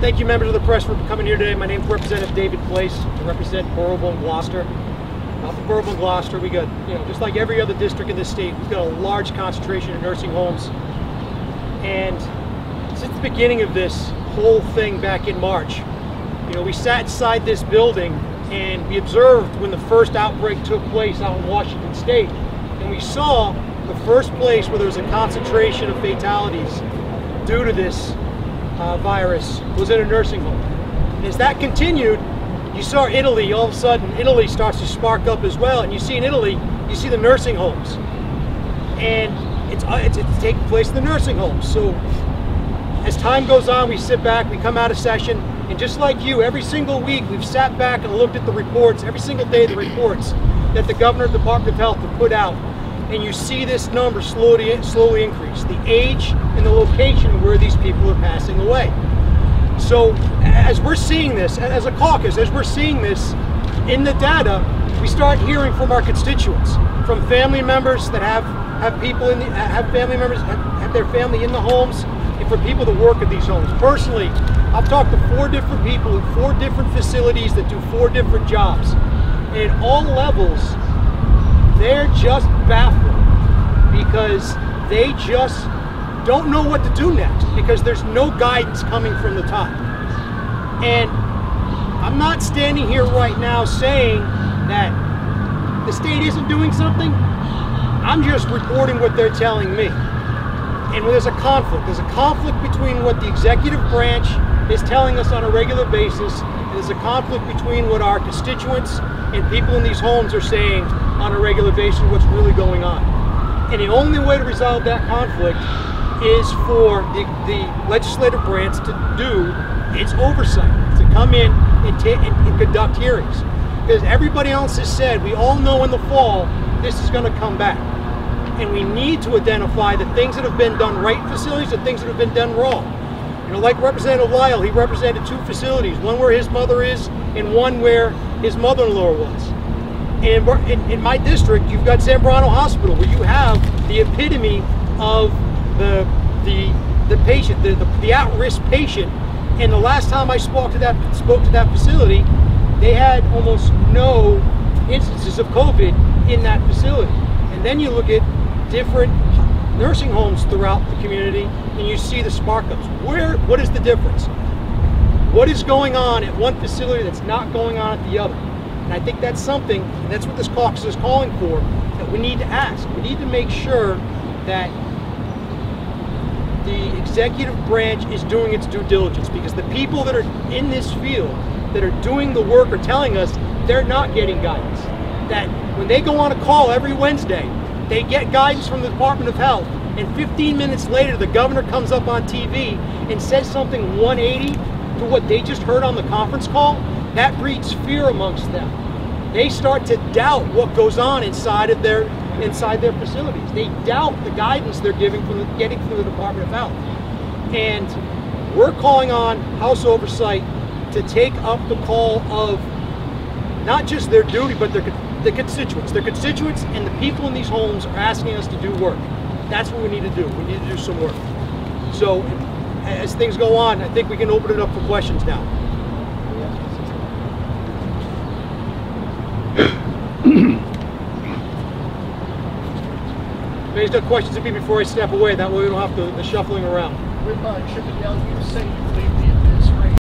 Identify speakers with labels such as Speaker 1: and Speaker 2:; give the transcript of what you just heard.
Speaker 1: Thank you, members of the press, for coming here today. My name is Representative David Place. I represent Boroughville and Gloucester. Out in Boroughville and Gloucester, we got, just like every other district in this state, we've got a large concentration of nursing homes. And since the beginning of this whole thing back in March, we sat inside this building and we observed when the first outbreak took place out in Washington State. And we saw the first place where there was a concentration of fatalities due to this virus was in a nursing home. And as that continued, you saw Italy, all of a sudden, Italy starts to spark up as well. And you see in Italy, you see the nursing homes. And it's taking place in the nursing homes. So as time goes on, we sit back, we come out of session, and just like you, every single week, we've sat back and looked at the reports, every single day the reports that the Governor of the Department of Health have put out. And you see this number slowly increase, the age and the location where these people are passing away. So as we're seeing this, as a caucus, as we're seeing this in the data, we start hearing from our constituents, from family members that have family members have their family in the homes, and for people that work at these homes. Personally, I've talked to 4 different people in 4 different facilities that do 4 different jobs. And at all levels, they're just baffled because they just don't know what to do next because there's no guidance coming from the top. And I'm not standing here right now saying that the state isn't doing something. I'm just reporting what they're telling me. And when there's a conflict between what the executive branch is telling us on a regular basis, and there's a conflict between what our constituents and people in these homes are saying on a regular basis, what's really going on. And the only way to resolve that conflict is for the legislative branch to do its oversight, to come in and conduct hearings. Because everybody else has said, we all know in the fall, this is going to come back. And we need to identify the things that have been done right in facilities and things that have been done wrong. Like Representative Lyle, he represented 2 facilities, one where his mother is and one where his mother-in-law was. And in my district, you've got Zambrano Hospital, where you have the epitome of the patient, the at-risk patient. And the last time I spoke to that facility, they had almost no instances of COVID in that facility. And then you look at different nursing homes throughout the community, and you see the spark-ups. What is the difference? What is going on at one facility that's not going on at the other? And I think that's something, and that's what this caucus is calling for, that we need to ask. We need to make sure that the executive branch is doing its due diligence, because the people that are in this field, that are doing the work, are telling us they're not getting guidance. That when they go on a call every Wednesday, they get guidance from the Department of Health, and 15 minutes later, the governor comes up on TV and says something 180 to what they just heard on the conference call. That breeds fear amongst them. They start to doubt what goes on inside their facilities. They doubt the guidance they're getting from the Department of Health. And we're calling on House Oversight to take up the call of not just their duty, but the constituents. Their constituents and the people in these homes are asking us to do work. That's what we need to do. We need to do some work. So as things go on, I think we can open it up for questions now. If there's no questions to me before I step away, that way we don't have the shuffling around.
Speaker 2: With Chippendale, you say